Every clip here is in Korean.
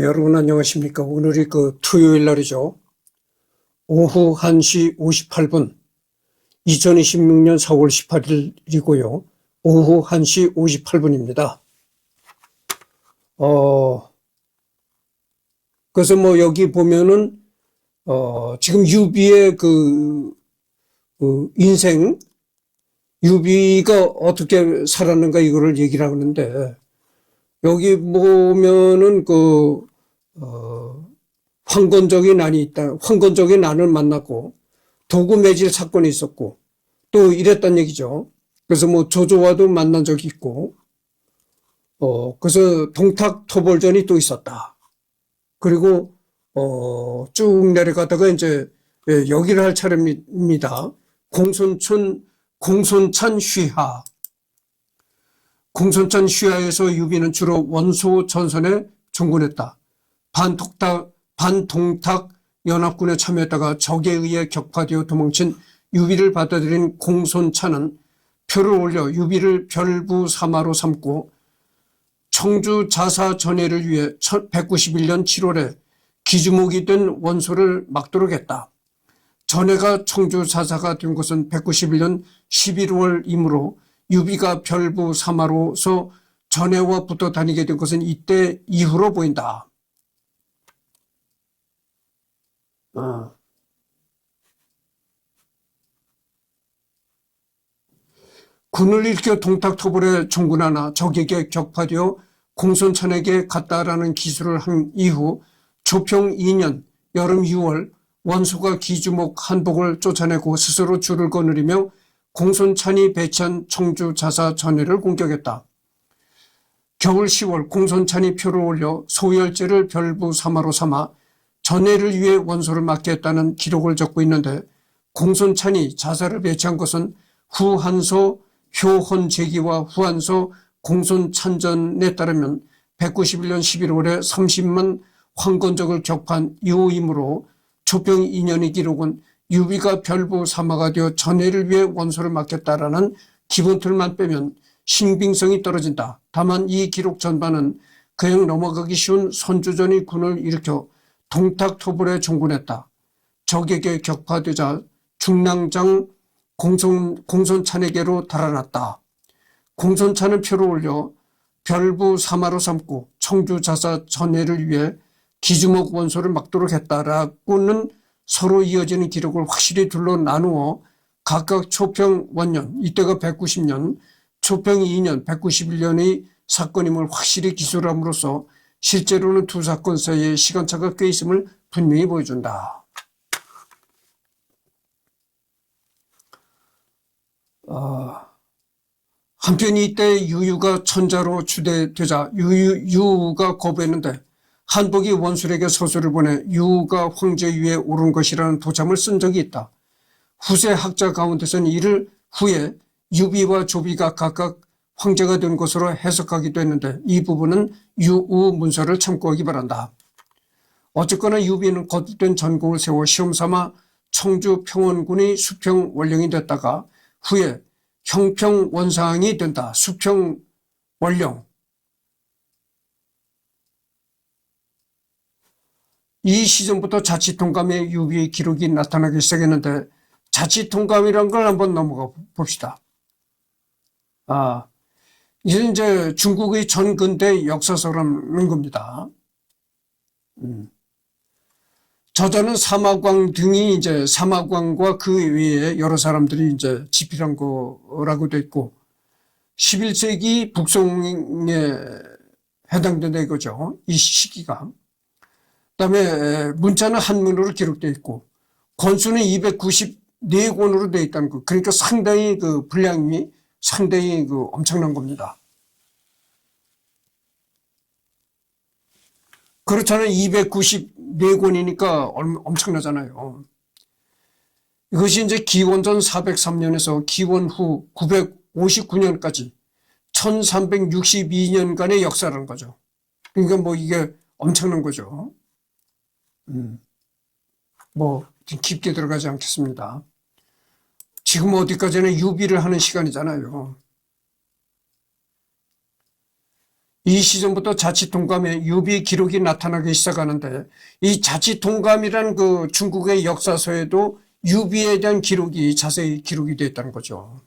여러분 안녕하십니까. 오늘이 토요일 날이죠. 오후 1시 58분, 2026년 4월 18일이고요. 오후 1시 58분입니다. 그래서 여기 보면은, 지금 유비의 인생, 유비가 어떻게 살았는가 이거를 얘기를 하는데, 여기 보면은 황건적인 난이 있다. 황건적인 난을 만났고 도구 매질 사건이 있었고 또 이랬단 얘기죠. 그래서 조조와도 만난 적이 있고 그래서 동탁토벌전이 또 있었다. 그리고 쭉 내려가다가 이제 여기를 할 차례입니다. 공손찬 휘하. 공손찬 휘하에서 유비는 주로 원소 전선에 종군했다. 반동탁 연합군에 참여했다가 적에 의해 격파되어 도망친 유비를 받아들인 공손찬은 표를 올려 유비를 별부사마로 삼고 청주 자사 전해를 위해 191년 7월에 기주목이 된 원소를 막도록 했다. 전해가 청주 자사가 된 것은 191년 11월이므로 유비가 별부사마로서 전해와 붙어 다니게 된 것은 이때 이후로 보인다. 군을 일으켜 동탁토벌에 종군하나 적에게 격파되어 공손찬에게 갔다라는 기술을 한 이후 조평 2년 여름 6월 원소가 기주목 한복을 쫓아내고 스스로 줄을 거느리며 공손찬이 배치한 청주 자사 전해를 공격했다. 겨울 10월 공손찬이 표를 올려 소열제를 별부사마로 삼아 전해를 위해 원소를 막게 했다는 기록을 적고 있는데 공손찬이 자사를 배치한 것은 후한서 효헌제기와 후한서 공손찬전에 따르면 191년 11월에 30만 황건적을 격파한 이후이므로 조평 2년의 기록은 유비가 별부사마가 되어 전해를 위해 원소를 막겠다라는 기본틀만 빼면 신빙성이 떨어진다. 다만 이 기록 전반은 그냥 넘어가기 쉬운 선주전의 군을 일으켜 동탁토벌에 종군했다. 적에게 격파되자 중랑장 공손찬에게로 달아났다. 공손찬은 표를 올려 별부사마로 삼고 청주자사 전해를 위해 기주목 원소를 막도록 했다라고는 서로 이어지는 기록을 확실히 둘러 나누어 각각 초평 원년, 이때가 190년, 초평 2년, 191년의 사건임을 확실히 기술함으로써 실제로는 두 사건 사이에 시간차가 꽤 있음을 분명히 보여준다. 한편 이때 유유가 천자로 추대되자 유유가 거부했는데 한복이 원술에게 서술을 보내 유우가 황제 위에 오른 것이라는 도참을 쓴 적이 있다. 후세 학자 가운데서는 이를 후에 유비와 조비가 각각 황제가 된 것으로 해석하기도 했는데 이 부분은 유우 문서를 참고하기 바란다. 어쨌거나 유비는 거듭된 전공을 세워 시험삼아 청주 평원군의 수평 원령이 됐다가 후에 형평 원상이 된다. 수평 원령. 이 시점부터 자치통감의 유비의 기록이 나타나기 시작했는데 자치통감이란 걸 한번 넘어가 봅시다. 이제 중국의 전근대 역사서라는 겁니다. 저자는 사마광 등이 이제 사마광과 그 외에 여러 사람들이 이제 집필한 거라고 돼 있고 11세기 북송에 해당된다 이거죠. 이 시기가. 그다음에 문자는 한문으로 기록되어 있고 권수는 294권으로 되어 있다는 거. 그러니까 상당히 분량이 상당히 엄청난 겁니다. 그렇잖아요. 294권이니까 엄청나잖아요. 이것이 이제 기원전 403년에서 기원 후 959년까지 1362년간의 역사라는 거죠. 그러니까 이게 엄청난 거죠. 깊게 들어가지 않겠습니다. 지금 어디까지나 유비를 하는 시간이잖아요. 이 시점부터 자치통감의 유비 기록이 나타나기 시작하는데, 이 자치통감이란 그 중국의 역사서에도 유비에 대한 기록이 자세히 기록이 되어 있다는 거죠.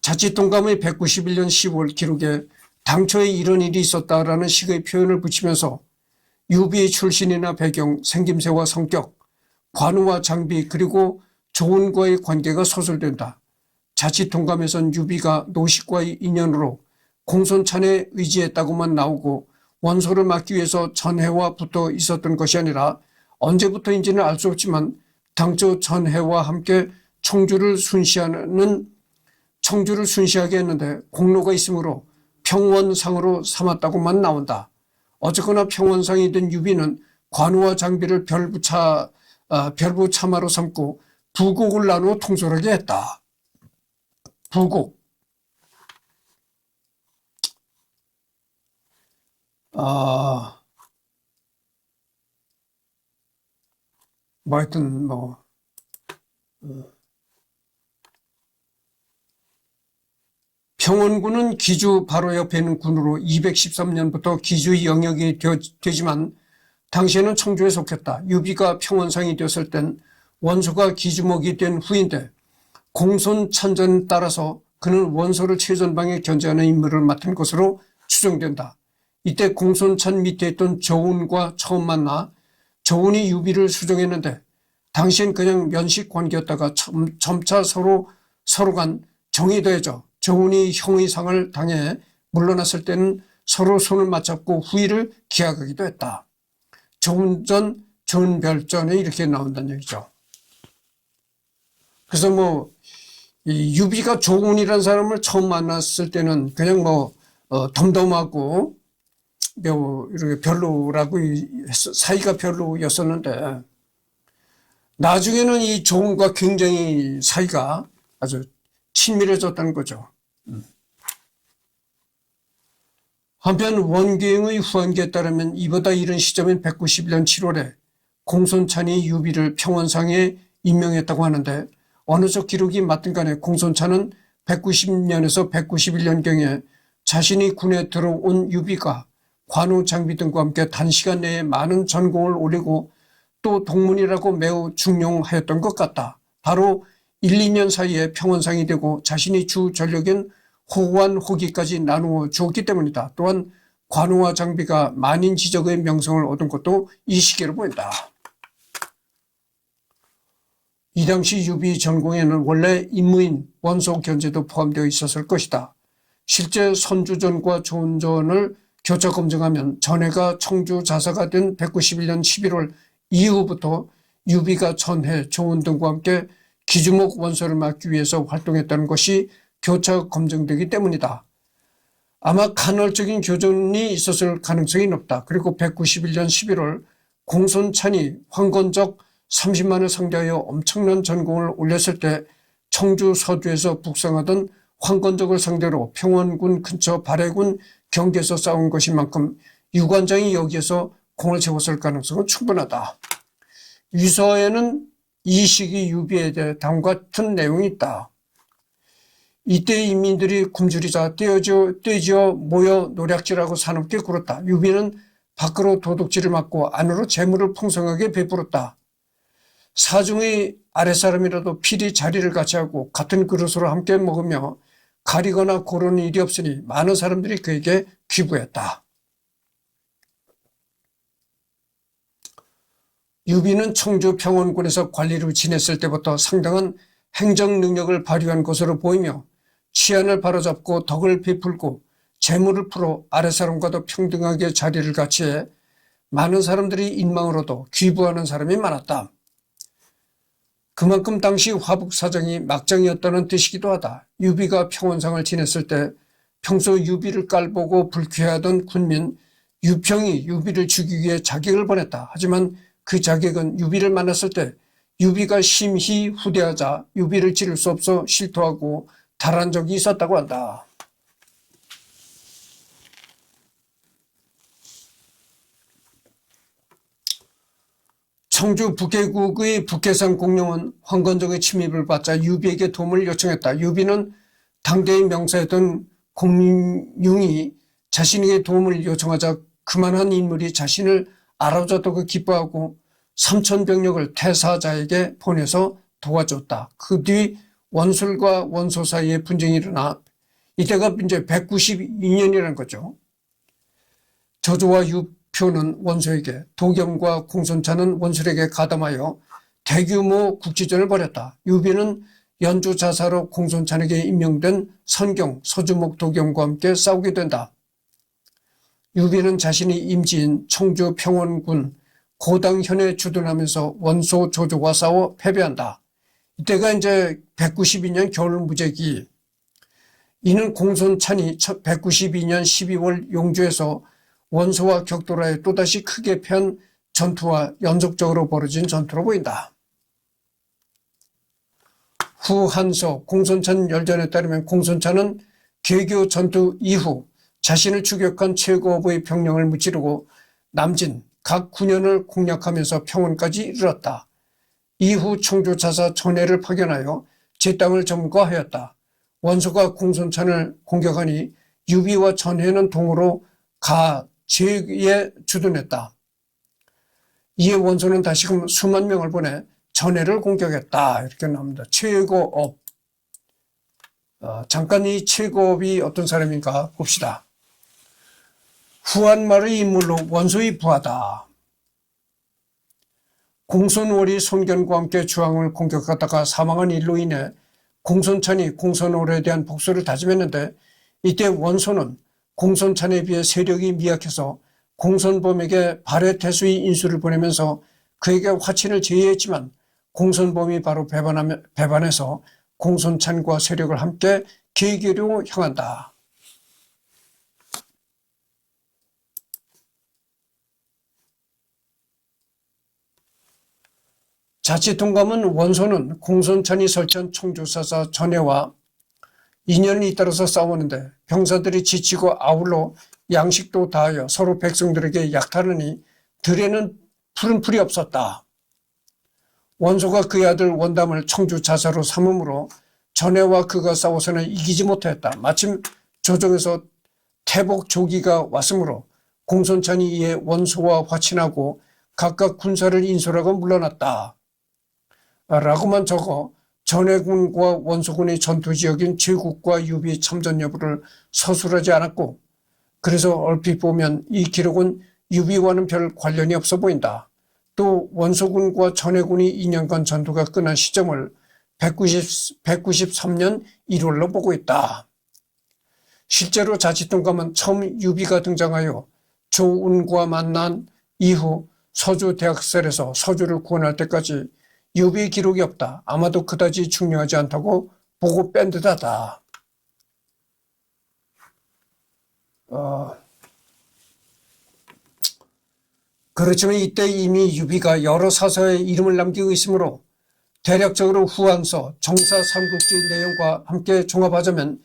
자치통감의 191년 10월 기록에 당초에 이런 일이 있었다라는 식의 표현을 붙이면서 유비의 출신이나 배경, 생김새와 성격, 관우와 장비 그리고 조은과의 관계가 서술된다. 자치통감에선 유비가 노식과의 인연으로 공손찬에 의지했다고만 나오고 원소를 막기 위해서 전해와 붙어 있었던 것이 아니라 언제부터인지는 알 수 없지만 당초 전해와 함께 청주를 순시하게 했는데 공로가 있으므로 평원상으로 삼았다고만 나온다. 어쨌거나 평원상이 된 유비는 관우와 장비를 별부참하로 삼고 부곡을 나누어 통솔하게 했다. 부곡. 하여튼 평원군은 기주 바로 옆에 있는 군으로 213년부터 기주의 영역이 되지만 당시에는 청주에 속했다. 유비가 평원상이 되었을 땐 원소가 기주목이 된 후인데 공손찬전에 따라서 그는 원소를 최전방에 견제하는 임무를 맡은 것으로 추정된다. 이때 공손찬 밑에 있던 조운과 처음 만나 조운이 유비를 수정했는데 당시엔 그냥 면식 관계였다가 점차 서로 간 정이 더해져 조운이 형의 상을 당해 물러났을 때는 서로 손을 맞잡고 후위를 기약하기도 했다. 조운전, 조운별전에 이렇게 나온다는 얘기죠. 그래서 이 유비가 조운이라는 사람을 처음 만났을 때는 그냥 덤덤하고 이렇게 별로라고 사이가 별로였었는데 나중에는 이 조운과 굉장히 사이가 아주 친밀해졌다는 거죠. 한편 원계영의 후한기에 따르면 이보다 이른 시점인 191년 7월에 공손찬이 유비를 평원상에 임명했다고 하는데 어느 쪽 기록이 맞든 간에 공손찬은 190년에서 191년경에 자신이 군에 들어온 유비가 관우 장비 등과 함께 단시간 내에 많은 전공을 올리고 또 동문이라고 매우 중용하였던 것 같다. 바로 1, 2년 사이에 평원상이 되고 자신이 주 전력인 호관, 호기까지 나누어 주었기 때문이다. 또한 관우와 장비가 만인지적의 명성을 얻은 것도 이 시기로 보인다. 이 당시 유비 전공에는 원래 임무인 원소 견제도 포함되어 있었을 것이다. 실제 선주전과 조운전을 교차 검증하면 전해가 청주 자사가 된 191년 11월 이후부터 유비가 전해, 조운 등과 함께 기주목 원소를 막기 위해서 활동했다는 것이 교차 검증되기 때문이다. 아마 간헐적인 교전이 있었을 가능성이 높다. 그리고 191년 11월 공손찬이 황건적 30만을 상대하여 엄청난 전공을 올렸을 때 청주 서주에서 북상하던 황건적을 상대로 평원군 근처 발해군 경계에서 싸운 것인 만큼 유관장이 여기에서 공을 세웠을 가능성은 충분하다. 위서에는 이 시기 유비에 대해 다음과 같은 내용이 있다. 이때 인민들이 굶주리자 떼지어 모여 노략질하고 사납게 굴었다. 유비는 밖으로 도둑질을 맞고 안으로 재물을 풍성하게 베풀었다. 사중의 아랫사람이라도 필히 자리를 같이 하고 같은 그릇으로 함께 먹으며 가리거나 고르는 일이 없으니 많은 사람들이 그에게 귀부했다. 유비는 청주 평원군에서 관리를 지냈을 때부터 상당한 행정 능력을 발휘한 것으로 보이며 치안을 바로잡고 덕을 베풀고 재물을 풀어 아랫사람과도 평등하게 자리를 같이해 많은 사람들이 인망으로도 귀부하는 사람이 많았다. 그만큼 당시 화북 사정이 막장이었다는 뜻이기도 하다. 유비가 평원상을 지냈을 때 평소 유비를 깔보고 불쾌하던 군민 유평이 유비를 죽이기 위해 자객을 보냈다. 하지만 그 자객은 유비를 만났을 때 유비가 심히 후대하자 유비를 지를 수 없어 실토하고 달한 적이 있었다고 한다. 청주 북해국의 북해상 공룡은 황건적의 침입을 받자 유비에게 도움을 요청했다. 유비는 당대의 명사였던 공룡이 자신에게 도움을 요청하자 그만한 인물이 자신을 알아줬다고 기뻐하고 삼천병력을 태사자에게 보내서 도와줬다. 그 뒤 원술과 원소 사이에 분쟁이 일어나 이때가 이제 192년이라는 거죠. 저조와 유표는 원소에게, 도겸과 공손차는 원술에게 가담하여 대규모 국지전을 벌였다. 유비는 연주자사로 공손찬에게 임명된 선경, 서주목, 도겸과 함께 싸우게 된다. 유비는 자신이 임지인 청주 평원군 고당현에 주둔하면서 원소 조조와 싸워 패배한다. 이때가 이제 192년 겨울무제기. 이는 공손찬이 192년 12월 용주에서 원소와 격돌하여 또다시 크게 패한 전투와 연속적으로 벌어진 전투로 보인다. 후한서 공손찬 열전에 따르면 공손찬은 개교 전투 이후 자신을 추격한 최고의 병력을 무찌르고 남진 각 군현을 공략하면서 평원까지 이르렀다. 이후 청주자사 전해를 파견하여 제 땅을 점거하였다. 원소가 공손찬을 공격하니 유비와 전해는 동으로 가 제에 주둔했다. 이에 원소는 다시금 수만 명을 보내 전해를 공격했다. 이렇게 나옵니다. 최고업. 잠깐 이 최고업이 어떤 사람인가 봅시다. 후한말의 인물로 원소의 부하다. 공손월이 손견과 함께 주왕을 공격하다가 사망한 일로 인해 공손찬이 공손월에 대한 복수를 다짐했는데 이때 원소는 공손찬에 비해 세력이 미약해서 공손범에게 발해 태수의 인수를 보내면서 그에게 화친을 제의했지만 공손범이 바로 배반해서 공손찬과 세력을 함께 계기로 향한다. 자치통감은 원소는 공손찬이 설치한 청주사사 전해와 인연이 잇따라서 싸우는데 병사들이 지치고 아울러 양식도 다하여 서로 백성들에게 약탈하니 들에는 푸른 풀이 없었다. 원소가 그의 아들 원담을 청주자사로 삼음으로 전해와 그가 싸워서는 이기지 못하였다. 마침 조정에서 태복 조기가 왔으므로 공손찬이 이에 원소와 화친하고 각각 군사를 인솔하고 물러났다. 라고만 적어 전해군과 원소군의 전투지역인 제국과 유비의 참전 여부를 서술하지 않았고 그래서 얼핏 보면 이 기록은 유비와는 별 관련이 없어 보인다. 또 원소군과 전해군이 2년간 전투가 끝난 시점을 193년 1월로 보고 있다. 실제로 자치통감은 처음 유비가 등장하여 조운과 만난 이후 서주 대학살에서 서주를 구원할 때까지 유비의 기록이 없다. 아마도 그다지 중요하지 않다고 보고 뺀 듯하다. 그렇지만 이때 이미 유비가 여러 사서에 이름을 남기고 있으므로 대략적으로 후한서, 정사 삼국지 내용과 함께 종합하자면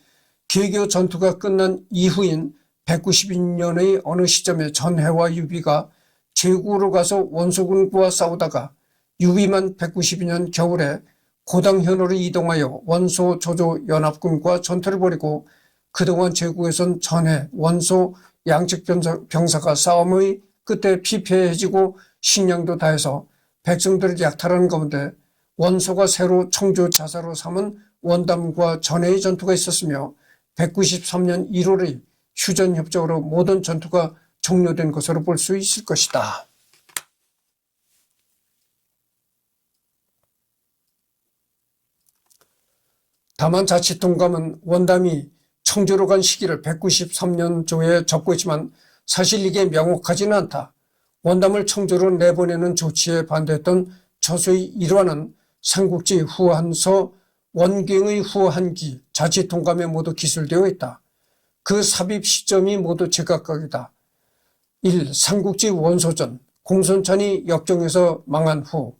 개교 전투가 끝난 이후인 192년의 어느 시점에 전해와 유비가 제국으로 가서 원소군과 싸우다가 유비만 192년 겨울에 고당현으로 이동하여 원소 조조 연합군과 전투를 벌이고 그동안 제국에선 전해, 원소 양측 병사가 싸움의 끝에 피폐해지고 식량도 다해서 백성들을 약탈하는 가운데 원소가 새로 청주 자사로 삼은 원담과 전해의 전투가 있었으며 193년 1월의 휴전협정으로 모든 전투가 종료된 것으로 볼 수 있을 것이다. 다만 자치통감은 원담이 청주로 간 시기를 193년조에 적고 있지만 사실 이게 명확하지는 않다. 원담을 청주로 내보내는 조치에 반대했던 저수의 일화는 삼국지 후한서, 원경의 후한기, 자치통감에 모두 기술되어 있다. 그 삽입 시점이 모두 제각각이다. 1. 삼국지 원소전, 공손찬이 역경에서 망한 후.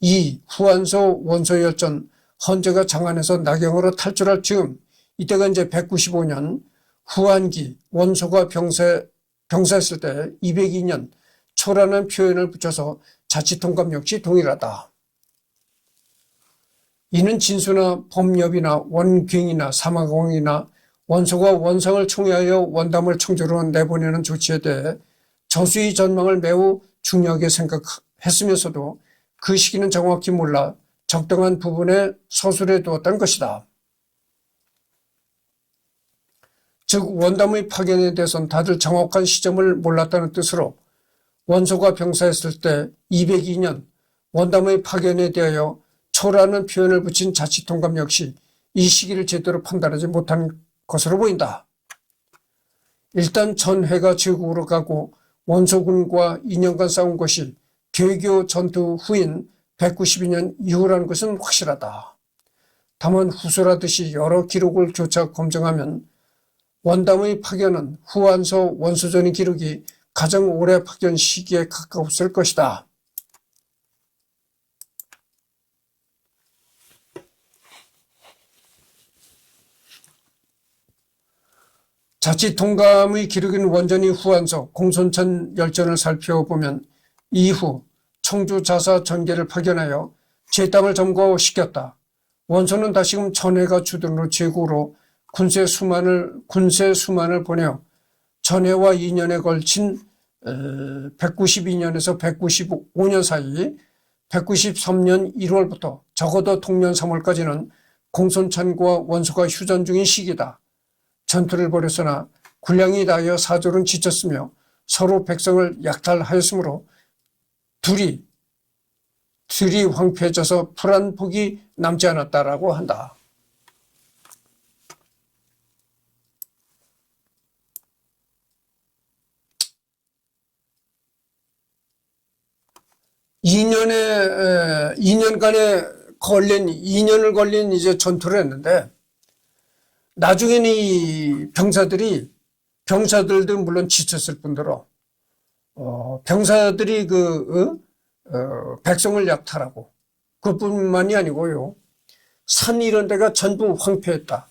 2. 후한서 원소열전, 헌제가 장안에서 낙영으로 탈출할 즈음, 이때가 이제 195년, 후한기, 원소가 병사했을 때 202년 초라는 표현을 붙여서 자치통감 역시 동일하다. 이는 진수나 범엽이나 원경이나 사마공이나 원소가 원성을 총회하여 원담을 청조로 내보내는 조치에 대해 저수의 전망을 매우 중요하게 생각했으면서도 그 시기는 정확히 몰라 적당한 부분에 서술해 두었다는 것이다. 즉 원담의 파견에 대해서는 다들 정확한 시점을 몰랐다는 뜻으로 원소가 병사했을 때 202년 원담의 파견에 대하여 초라는 표현을 붙인 자치통감 역시 이 시기를 제대로 판단하지 못한 것으로 보인다. 일단 전해가 제국으로 가고 원소군과 2년간 싸운 것이 개교 전투 후인 192년 이후라는 것은 확실하다. 다만 후설하듯이 여러 기록을 교차 검증하면 원담의 파견은 후한서 원소전의 기록이 가장 오래 파견 시기에 가까웠을 것이다. 자치통감의 기록인 원전이 후한서 공손천 열전을 살펴보면 이후 청주 자사 전계를 파견하여 제 땅을 점거시켰다. 원소는 다시금 전해가 주둔으로 제국으로 군세 수만을 보내어 전해와 2년에 걸친 192년에서 195년 사이 193년 1월부터 적어도 동년 3월까지는 공손천과 원소가 휴전 중인 시기다. 전투를 벌였으나 군량이 다하여 사졸은 지쳤으며 서로 백성을 약탈하였으므로 둘이 황폐해져서 풀한 폭이 남지 않았다라고 한다. (2년을 걸린 이제 전투를 했는데) 나중에는 이 병사들도 물론 지쳤을 뿐더러 병사들이 백성을 약탈하고 그뿐만이 아니고요, 산 이런 데가 전부 황폐했다.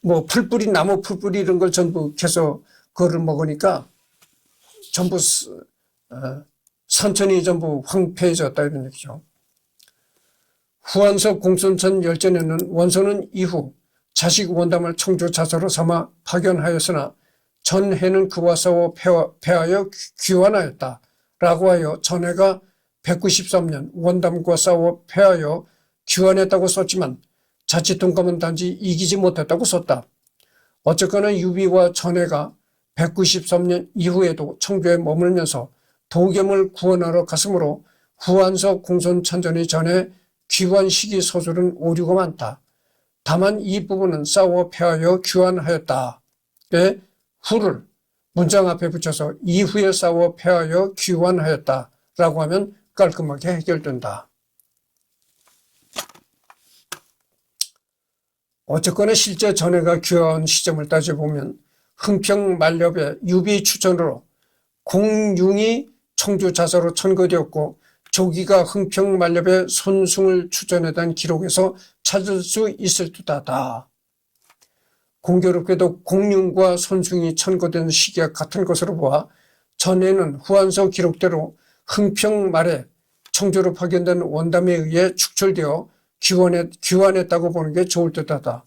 뭐 풀뿌리, 나무 풀뿌리 이런 걸 전부 캐서 그거를 먹으니까 전부 산천이 전부 황폐해졌다 이런 얘기죠. 후한서 공손천 열전에는 원소는 이후 자식 원담을 청주 자서로 삼아 파견하였으나 전해는 그와 싸워 패하여 귀환하였다 라고 하여 전해가 193년 원담과 싸워 패하여 귀환했다고 썼지만 자치통감은 단지 이기지 못했다고 썼다. 어쨌거나 유비와 전해가 193년 이후에도 청주에 머물면서 도겸을 구원하러 갔으므로 후한서 공손천전이 전에 귀환 시기 서술은 오류가 많다. 다만 이 부분은 싸워 패하여 귀환하였다의 후를 문장 앞에 붙여서 이후에 싸워 패하여 귀환하였다라고 하면 깔끔하게 해결된다. 어쨌거나 실제 전해가 귀환 시점을 따져보면 흥평 만렵에 유비 추천으로 공융이 청주 자서로 천거되었고 조기가 흥평 만렵에 손승을 추천했다는 기록에서 찾을 수 있을 듯하다. 공교롭게도 공융과 손승이 천거된 시기가 같은 것으로 보아 전에는 후한서 기록대로 흥평 말에 청주로 파견된 원담에 의해 축출되어 귀환했다고 보는 게 좋을 듯하다.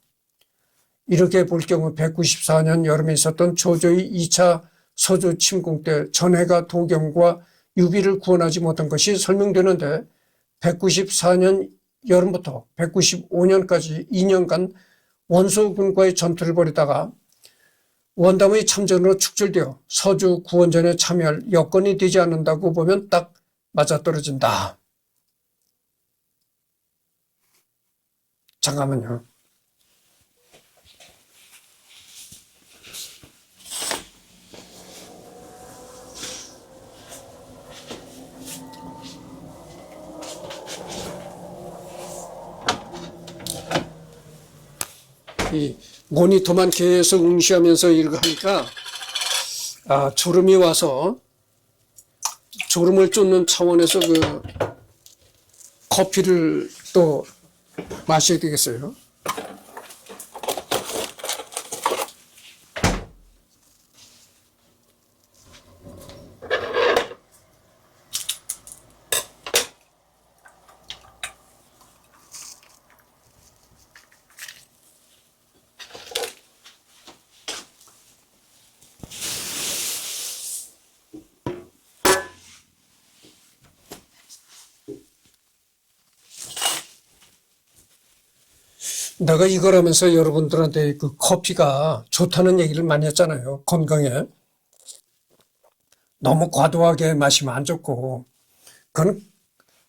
이렇게 볼 경우 194년 여름에 있었던 조조의 2차 서주 침공 때 전해가 도겸과 유비를 구원하지 못한 것이 설명되는데 194년 여름부터 195년까지 2년간 원소군과의 전투를 벌이다가 원담의 참전으로 축출되어 서주 구원전에 참여할 여건이 되지 않는다고 보면 딱 맞아떨어진다. 잠깐만요. 이 모니터만 계속 응시하면서 이렇게 하니까 졸음이 와서 졸음을 쫓는 차원에서 커피를 또 마셔야 되겠어요. 내가 이걸 하면서 여러분들한테 그 커피가 좋다는 얘기를 많이 했잖아요. 건강에. 너무 과도하게 마시면 안 좋고. 그건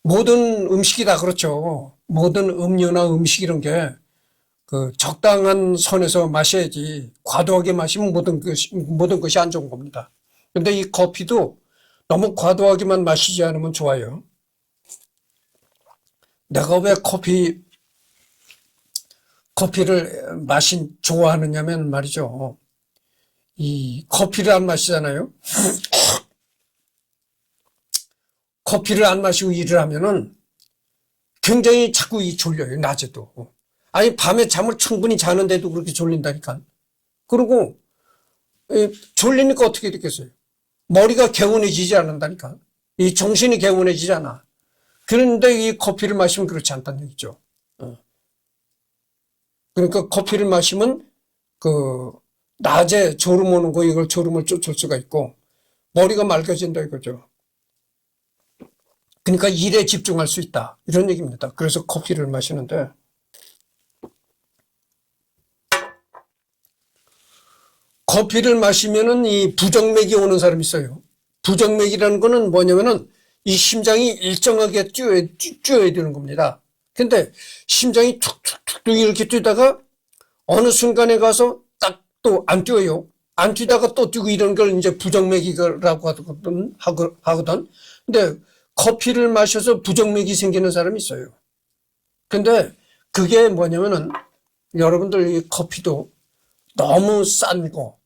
모든 음식이 다 그렇죠. 모든 음료나 음식 이런 게 그 적당한 선에서 마셔야지 과도하게 마시면 모든 것이 안 좋은 겁니다. 근데 이 커피도 너무 과도하게만 마시지 않으면 좋아요. 내가 왜 커피를 좋아하느냐면 말이죠. 이 커피를 안 마시잖아요. 커피를 안 마시고 일을 하면은 굉장히 자꾸 졸려요. 낮에도. 아니, 밤에 잠을 충분히 자는데도 그렇게 졸린다니까. 그리고 졸리니까 어떻게 되겠어요? 머리가 개운해지지 않는다니까. 이 정신이 개운해지지 않아. 그런데 이 커피를 마시면 그렇지 않다는 얘기죠. 그러니까 커피를 마시면 그 낮에 졸음 오는 거 이걸 졸음을 쫓을 수가 있고 머리가 맑아진다 이거죠. 그러니까 일에 집중할 수 있다 이런 얘기입니다. 그래서 커피를 마시는데 커피를 마시면은 이 부정맥이 오는 사람이 있어요. 부정맥이라는 거는 뭐냐면은 이 심장이 일정하게 뛰어야 되는 겁니다. 근데 심장이 툭툭툭 이렇게 뛰다가 어느 순간에 가서 딱 또 안 뛰어요. 안 뛰다가 또 뛰고 이런 걸 이제 부정맥이라고 하거든. 근데 커피를 마셔서 부정맥이 생기는 사람이 있어요. 근데 그게 뭐냐면은 여러분들 이 커피도 너무 싼 거,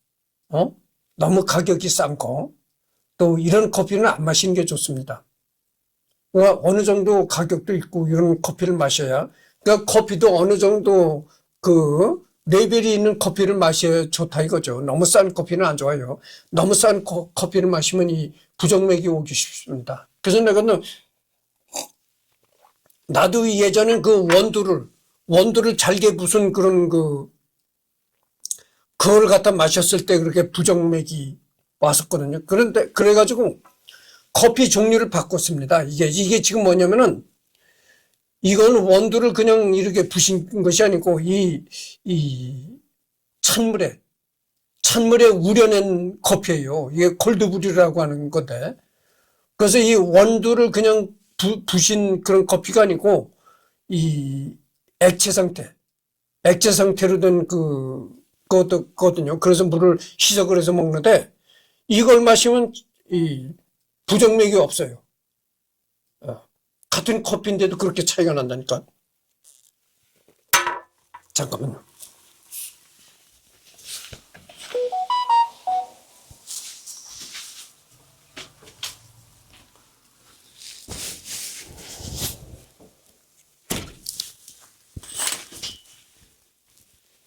너무 가격이 싼 거, 또 이런 커피는 안 마시는 게 좋습니다. 그러니까 어느 정도 가격도 있고 이런 커피를 마셔야, 그러니까 커피도 어느 정도 그 레벨이 있는 커피를 마셔야 좋다 이거죠. 너무 싼 커피는 안 좋아요. 너무 싼 커피를 마시면 이 부정맥이 오기 쉽습니다. 그래서 나도 예전에 그 원두를 잘게 부순 그런 그걸 갖다 마셨을 때 그렇게 부정맥이 왔었거든요. 그런데, 그래가지고 커피 종류를 바꿨습니다. 이게 지금 뭐냐면은 이건 원두를 그냥 이렇게 부신 것이 아니고 이 찬물에 우려낸 커피예요. 이게 콜드브루라고 하는 건데. 그래서 이 원두를 그냥 부신 그런 커피가 아니고 이 액체 상태로 된 거거든요. 그래서 물을 희석을 해서 먹는데 이걸 마시면 이 부정맥이 없어요. 같은 커피인데도 그렇게 차이가 난다니까. 잠깐만요.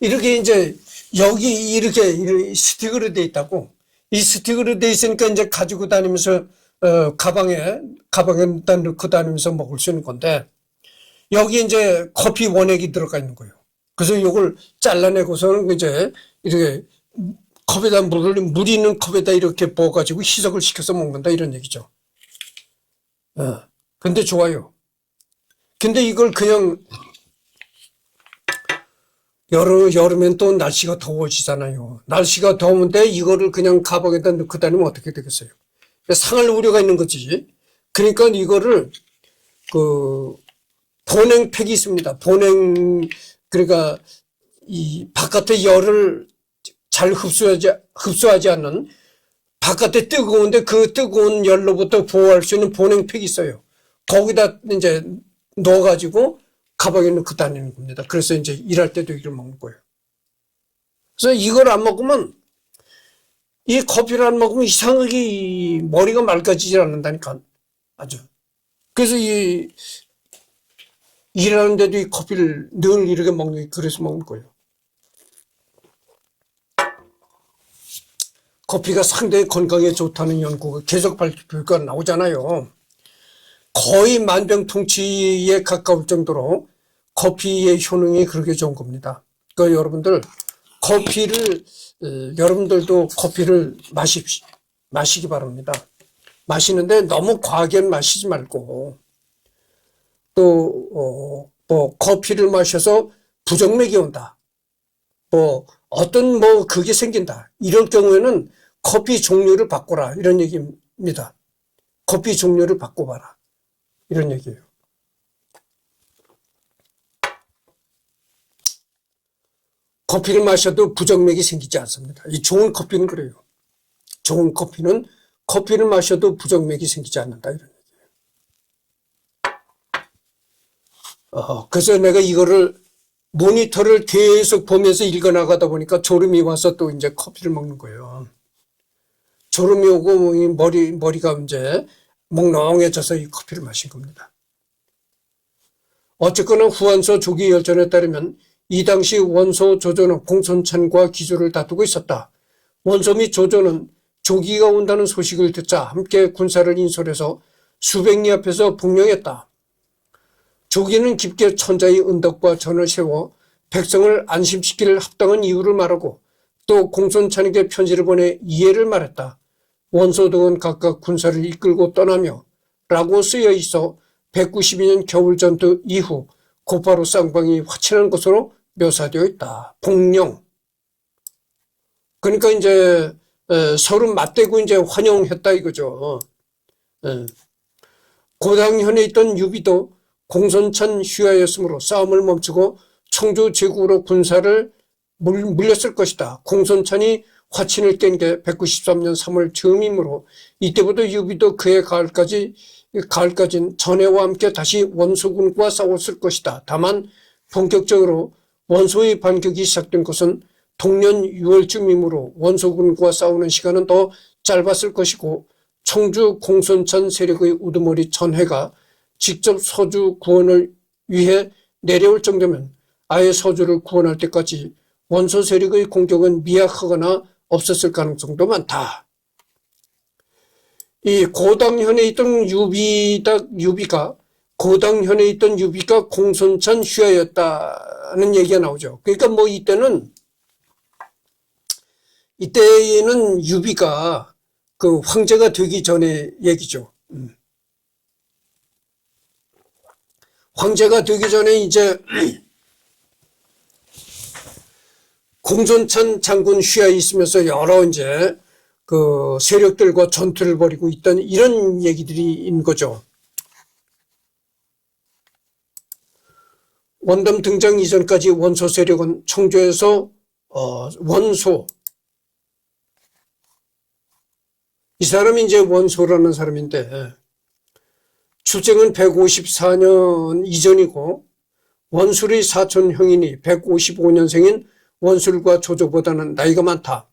이렇게 이제 여기 이렇게 스틱으로 돼 있다고. 이 스틱으로 돼 있으니까 이제 가지고 다니면서 가방에다 넣고 다니면서 먹을 수 있는 건데 여기 이제 커피 원액이 들어가 있는 거예요. 그래서 이걸 잘라내고서는 이제 이렇게 물이 있는 컵에다 이렇게 부어가지고 희석을 시켜서 먹는다 이런 얘기죠. 근데 좋아요. 근데 이걸 그냥 여름엔 또 날씨가 더워지잖아요. 날씨가 더운데 이거를 그냥 가방에다 넣고 다니면 어떻게 되겠어요? 상할 우려가 있는 거지. 그러니까 이거를 보냉팩이 있습니다. 그러니까 이 바깥의 열을 잘 흡수하지 않는 바깥에 뜨거운데 그 뜨거운 열로부터 보호할 수 있는 보냉팩이 있어요. 거기다 이제 넣어가지고 가방에 넣고 다니는 겁니다. 그래서 이제 일할 때도 이걸 먹는 거예요. 그래서 이걸 안 먹으면 이 커피를 안 먹으면 이상하게 머리가 맑아지질 않는다니까. 아주. 그래서 일하는데도 이 커피를 늘 이렇게 그래서 먹는 거예요. 커피가 상당히 건강에 좋다는 연구가 계속 발표가 나오잖아요. 거의 만병통치에 가까울 정도로 커피의 효능이 그렇게 좋은 겁니다. 그러니까 여러분들도 커피를 마시기 바랍니다. 마시는데 너무 과하게 마시지 말고 또 커피를 마셔서 부정맥이 온다. 뭐 어떤 뭐 그게 생긴다. 이럴 경우에는 커피 종류를 바꿔라. 이런 얘기입니다. 커피 종류를 바꿔봐라. 이런 얘기예요. 커피를 마셔도 부정맥이 생기지 않습니다. 이 좋은 커피는 그래요. 좋은 커피는 커피를 마셔도 부정맥이 생기지 않는다. 이런 얘기예요. 그래서 내가 이거를 모니터를 계속 보면서 읽어나가다 보니까 졸음이 와서 또 이제 커피를 먹는 거예요. 졸음이 오고 머리가 이제 몽롱해져서 이 커피를 마신 겁니다. 어쨌거나 후한서 조기 열전에 따르면 이 당시 원소 조조는 공손찬과 기조를 다투고 있었다. 원소 및 조조는 조기가 온다는 소식을 듣자 함께 군사를 인솔해서 수백리 앞에서 복령했다. 조기는 깊게 천자의 은덕과 전을 세워 백성을 안심시킬 합당한 이유를 말하고 또 공손찬에게 편지를 보내 이해를 말했다. 원소 등은 각각 군사를 이끌고 떠나며 라고 쓰여 있어 192년 겨울전투 이후 곧바로 쌍방이 화친한 것으로 묘사되어 있다. 복령. 그러니까 이제 서로 맞대고 이제 환영했다 이거죠. 고당현에 있던 유비도 공손찬 휴하였으므로 싸움을 멈추고 청주 제국으로 군사를 물렸을 것이다. 공손찬이 화친을 깬 게 193년 3월 즈음이므로 이때부터 유비도 그해 가을까지는 전해와 함께 다시 원소군과 싸웠을 것이다. 다만 본격적으로 원소의 반격이 시작된 것은 동년 6월쯤이므로 원소군과 싸우는 시간은 더 짧았을 것이고 청주 공손찬 세력의 우두머리 전해가 직접 서주 구원을 위해 내려올 정도면 아예 서주를 구원할 때까지 원소 세력의 공격은 미약하거나 없었을 가능성도 많다. 이 고당현에 있던 유비가 공손찬 휴하였다는 얘기가 나오죠. 그러니까 뭐 이때는 유비가 그 황제가 되기 전의 얘기죠. 황제가 되기 전에 이제 공손찬 장군 휴하에 있으면서 여러 이제 그 세력들과 전투를 벌이고 있던 이런 얘기들이 거죠. 원담 등장 이전까지 원소 세력은 청주에서 원소, 이 사람이 이제 원소라는 사람인데 출생은 154년 이전이고 원술의 사촌 형이니 155년생인 원술과 조조보다는 나이가 많다.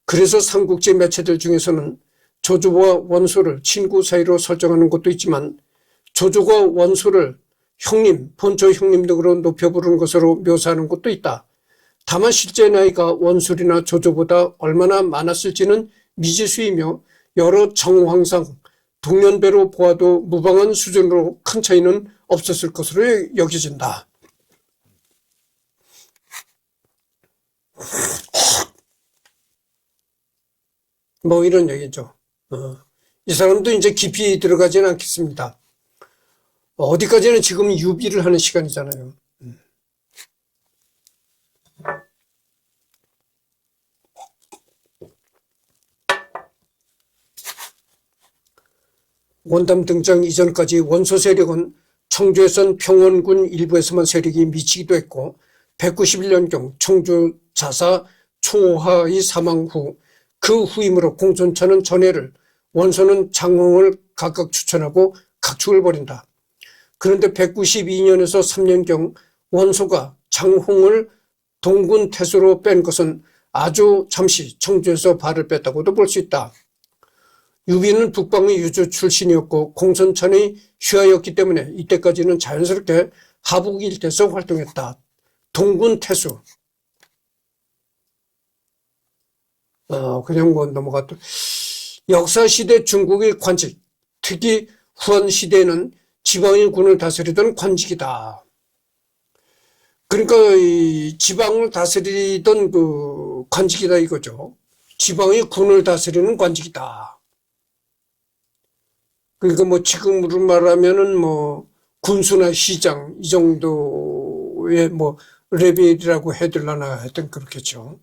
그래서 삼국지 매체들 중에서는 조조와 원술을 친구 사이로 설정하는 것도 있지만 조조가 원술을 형님, 본초 형님 등으로 높여 부르는 것으로 묘사하는 것도 있다. 다만 실제 나이가 원술이나 조조보다 얼마나 많았을지는 미지수이며 여러 정황상 동년배로 보아도 무방한 수준으로 큰 차이는 없었을 것으로 여겨진다. 뭐 이런 얘기죠. 이 사람도 이제 깊이 들어가지는 않겠습니다. 어디까지는 지금 유비를 하는 시간이잖아요. 원담 등장 이전까지 원소 세력은 청주에선 평원군 일부에서만 세력이 미치기도 했고 191년경 청주 자사 초하의 사망 후 그 후임으로 공손찬은 전해를, 원소는 장홍을 각각 추천하고 각축을 벌인다. 그런데 192년에서 3년경 원소가 장홍을 동군 태수로 뺀 것은 아주 잠시 청주에서 발을 뺐다고도 볼 수 있다. 유비는 북방의 유주 출신이었고 공손찬의 휴하였기 때문에 이때까지는 자연스럽게 하북 일대에서 활동했다. 동군 태수. 그냥 뭐 넘어갔다. 역사시대 중국의 관직, 특히 후한시대에는 지방의 군을 다스리던 관직이다. 그러니까 이 지방을 다스리던 그 관직이다 이거죠. 지방의 군을 다스리는 관직이다. 그러니까 뭐 지금으로 말하면은 뭐 군수나 시장 이 정도의 뭐 레벨이라고 해둘라나 하여튼 그렇겠죠.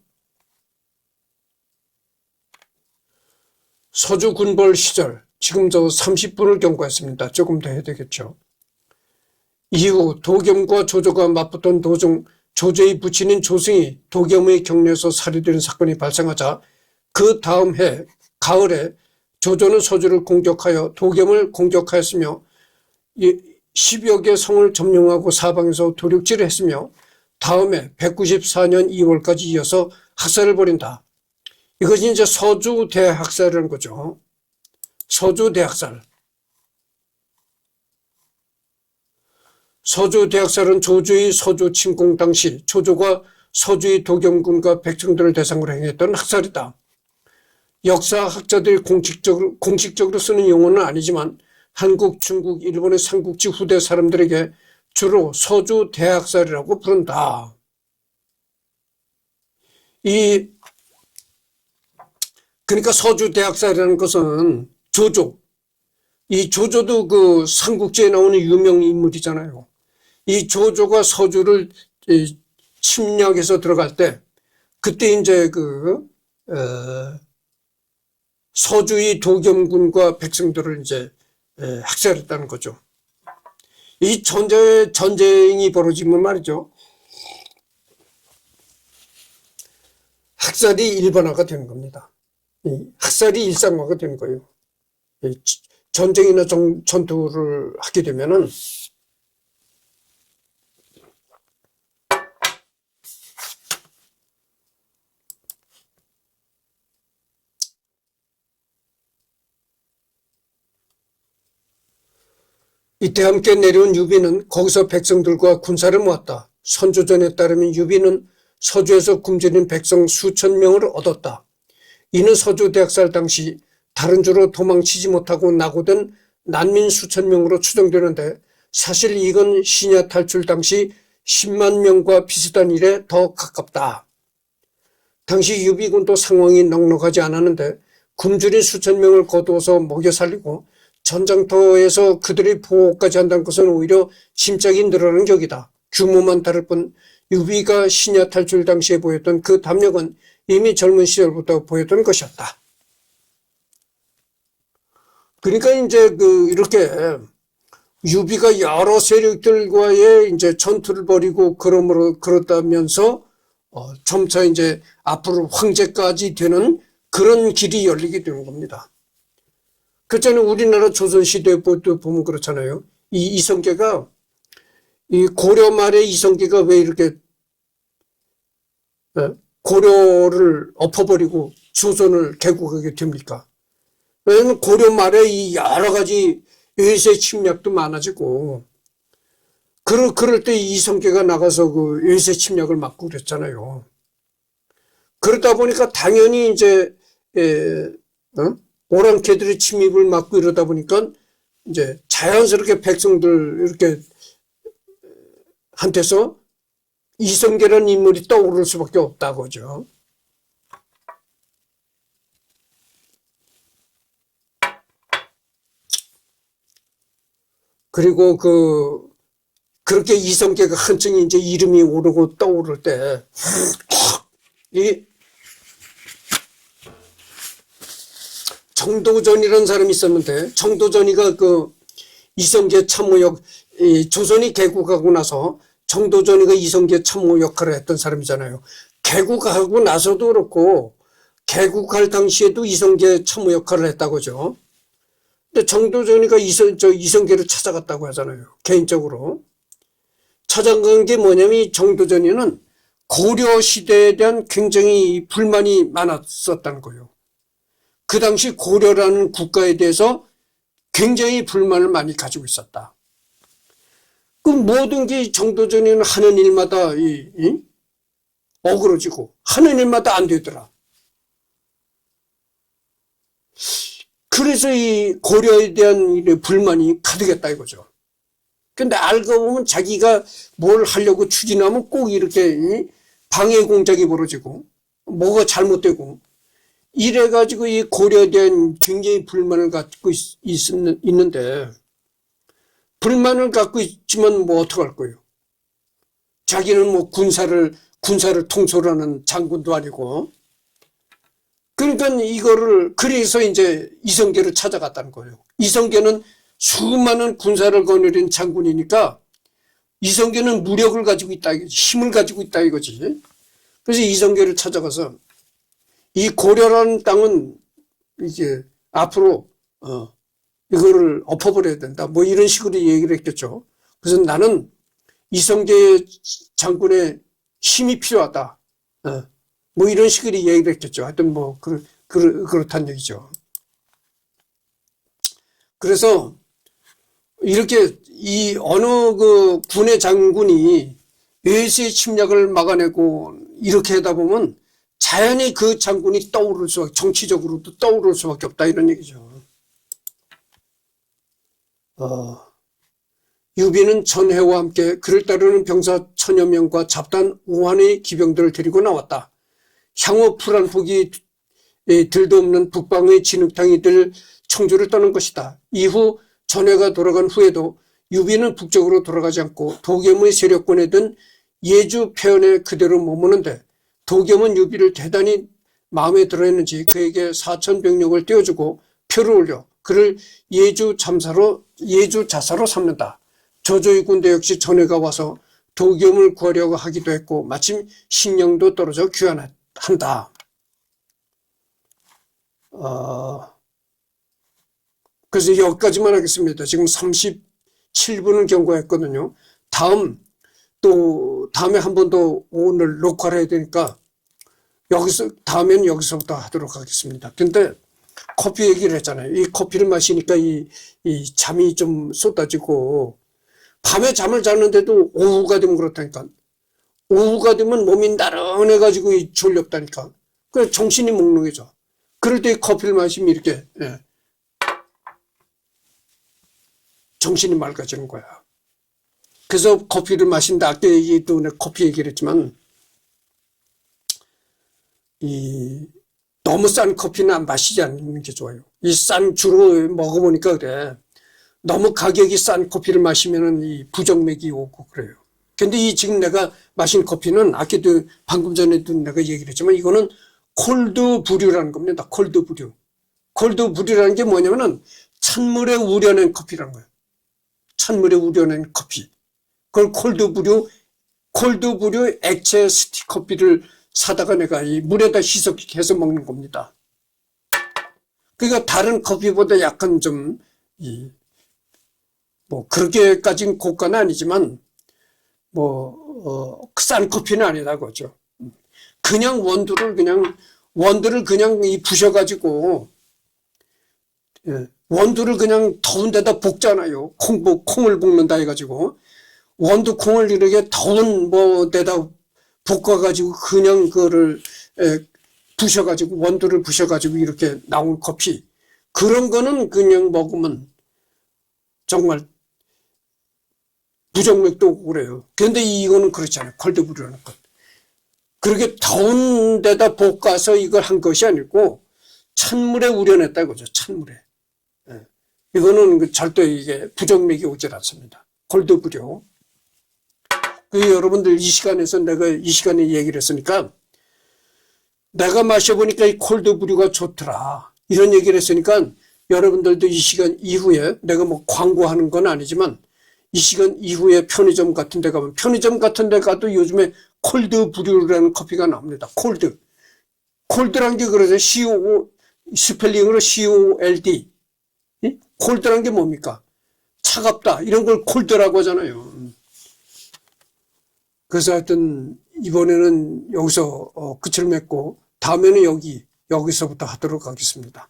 서주 군벌 시절, 지금 저 30분을 경과했습니다. 조금 더 해야 되겠죠. 이후 도겸과 조조가 맞붙던 도중 조조의 부친인 조승이 도겸의 격려에서 살해되는 사건이 발생하자 그 다음 해 가을에 조조는 서주를 공격하여 도겸을 공격하였으며 10여 개 성을 점령하고 사방에서 도륙질을 했으며 다음에 194년 2월까지 이어서 학살을 벌인다. 이것이 이제 서주 대학살이라는 거죠. 서주 대학살. 서주 대학살은 조조의 서주 침공 당시 조조가 서주의 도겸군과 백성들을 대상으로 행했던 학살이다. 역사학자들이 공식적으로 쓰는 용어는 아니지만 한국, 중국, 일본의 삼국지 후대 사람들에게 주로 서주 대학살이라고 부른다. 그러니까 서주 대학살이라는 것은 조조. 이 조조도 그 삼국지에 나오는 유명 인물이잖아요. 이 조조가 서주를 침략해서 들어갈 때, 그때 이제 서주의 도겸군과 백성들을 이제 학살했다는 거죠. 이 전쟁이 벌어지면 말이죠. 학살이 일반화가 되는 겁니다. 학살이 일상화가 되는 거예요. 전쟁이나 전투를 하게 되면은 이때 함께 내려온 유비는 거기서 백성들과 군사를 모았다. 선조전에 따르면 유비는 서주에서 굶주린 백성 수천 명을 얻었다. 이는 서주 대학살 당시 다른 주로 도망치지 못하고 낙오된 난민 수천 명으로 추정되는데 사실 이건 신야 탈출 당시 10만 명과 비슷한 일에 더 가깝다. 당시 유비군도 상황이 넉넉하지 않았는데 굶주린 수천 명을 거두어서 먹여 살리고 전장터에서 그들의 보호까지 한다는 것은 오히려 심적이 늘어나는 격이다. 규모만 다를 뿐 유비가 신야 탈출 당시에 보였던 그 담력은 이미 젊은 시절부터 보였던 것이었다. 그러니까 이제 이렇게 유비가 여러 세력들과의 이제 전투를 벌이고 그렇다면서 점차 이제 앞으로 황제까지 되는 그런 길이 열리게 되는 겁니다. 그렇잖아요. 우리나라 조선시대 보면 그렇잖아요. 이 이성계가, 이 고려 말에 이성계가 왜 이렇게 고려를 엎어버리고 조선을 개국하게 됩니까? 왜냐하면 고려 말에 이 여러 가지 외세 침략도 많아지고, 그럴 때 이성계가 나가서 그 외세 침략을 막고 그랬잖아요. 그러다 보니까 당연히 이제, 오랑캐들의 침입을 막고 이러다 보니까 이제 자연스럽게 백성들 이렇게 한테서 이성계라는 인물이 떠오를 수밖에 없다고죠. 그리고 그렇게 이성계가 한층 이제 이름이 오르고 떠오를 때, 정도전이라는 사람이 있었는데, 정도전이가 이성계 참모 조선이 개국하고 나서 정도전이가 이성계 참모 역할을 했던 사람이잖아요. 개국하고 나서도 그렇고, 개국할 당시에도 이성계 참모 역할을 했다고죠. 근데 정도전이가 이성계를 찾아갔다고 하잖아요. 개인적으로. 찾아간 게 뭐냐면 이 정도전이는 고려 시대에 대한 굉장히 불만이 많았었다는 거예요. 그 당시 고려라는 국가에 대해서 굉장히 불만을 많이 가지고 있었다. 그 모든 게 정도전에는 하는 일마다 어그러지고 하는 일마다 안 되더라. 그래서 이 고려에 대한 불만이 가득했다 이거죠. 근데 알고 보면 자기가 뭘 하려고 추진하면 꼭 이렇게 방해 공작이 벌어지고 뭐가 잘못되고 이래가지고 이 고려에 대한 굉장히 불만을 갖고 있는데, 불만을 갖고 있지만 뭐 어떡할 거예요? 자기는 뭐 군사를 통솔하는 장군도 아니고. 그러니까 이거를, 그래서 이제 이성계를 찾아갔다는 거예요. 이성계는 수많은 군사를 거느린 장군이니까 이성계는 무력을 가지고 있다 이거지. 힘을 가지고 있다 이거지. 그래서 이성계를 찾아가서 이 고려라는 땅은 이제 앞으로 이거를 엎어버려야 된다. 뭐 이런 식으로 얘기를 했겠죠. 그래서 나는 이성계 장군의 힘이 필요하다. 뭐 이런 식으로 얘기를 했겠죠. 하여튼 뭐 그렇다는 얘기죠. 그래서 이렇게 이 어느 그 군의 장군이 외세의 침략을 막아내고 이렇게 하다 보면 자연히 그 장군이 떠오를 수밖에, 정치적으로도 떠오를 수밖에 없다 이런 얘기죠. 유비는 전해와 함께 그를 따르는 병사 1000여 명과 잡단 5한의 기병들을 데리고 나왔다. 향후 풀한폭이 들도 없는 북방의 진흙탕이 될 청주를 떠난 것이다. 이후 전해가 돌아간 후에도 유비는 북쪽으로 돌아가지 않고 도겸의 세력권에 든 예주 폐원에 그대로 머무는데 도겸은 유비를 대단히 마음에 들어했는지 그에게 4000병력을 떼어주고 표를 올려 그를 예주 자사로 삼는다. 조조의 군대 역시 전해가 와서 도겸을 구하려고 하기도 했고 마침 식량도 떨어져 귀환한다. 그래서 여기까지만 하겠습니다. 지금 37분을 경과했거든요. 다음에 한 번 더 오늘 녹화를 해야 되니까 다음에는 여기서부터 하도록 하겠습니다. 근데 커피 얘기를 했잖아요. 이 커피를 마시니까 이 잠이 좀 쏟아지고 밤에 잠을 자는데도 오후가 되면 그렇다니까. 오후가 되면 몸이 나른해가지고 졸렵다니까. 그래서 정신이 몽롱해져. 그럴 때 커피를 마시면 이렇게 정신이 맑아지는 거야. 그래서 커피를 마신다. 아까 얘기도 커피 얘기를 했지만 너무 싼 커피는 마시지 않는 게 좋아요. 주로 먹어보니까 그래. 너무 가격이 싼 커피를 마시면은 이 부정맥이 오고 그래요. 근데 지금 내가 마신 커피는 아까도 방금 전에도 내가 얘기를 했지만 이거는 콜드 브류라는 겁니다. 콜드 브류. 콜드 브류라는 게 뭐냐면은 찬물에 우려낸 커피라는 거예요. 찬물에 우려낸 커피. 그걸 콜드 브류 액체 스틱 커피를 사다가 내가 이 물에다 희석해서 먹는 겁니다. 그러니까 다른 커피보다 약간 좀, 그렇게까지는 고가는 아니지만, 싼 커피는 아니다, 그죠. 그냥 원두를 그냥 부셔가지고, 원두를 그냥 더운 데다 볶잖아요. 콩을 볶는다 해가지고. 원두 콩을 이렇게 더운 데다 볶아가지고 그냥 그거를 부셔가지고 원두를 부셔가지고 이렇게 나온 커피. 그런 거는 그냥 먹으면 정말 부정맥도 오고 그래요. 그런데 이거는 그렇지 않아요. 콜드브루라는 것. 그렇게 더운 데다 볶아서 이걸 한 것이 아니고 찬물에 우려냈다 이거죠. 찬물에. 이거는 절대 이게 부정맥이 오질 않습니다. 콜드브루. 여러분들 이 시간에 얘기를 했으니까 내가 마셔보니까 이 콜드브루가 좋더라. 이런 얘기를 했으니까 여러분들도 이 시간 이후에 내가 광고하는 건 아니지만 이 시간 이후에 편의점 같은 데 가면 편의점 같은 데 가도 요즘에 콜드브루라는 커피가 나옵니다. 콜드란 게 그러죠. 스펠링으로 COLD. 콜드란 게 뭡니까? 차갑다. 이런 걸 콜드라고 하잖아요. 그래서 하여튼 이번에는 여기서 끝을 맺고 다음에는 여기서부터 하도록 하겠습니다.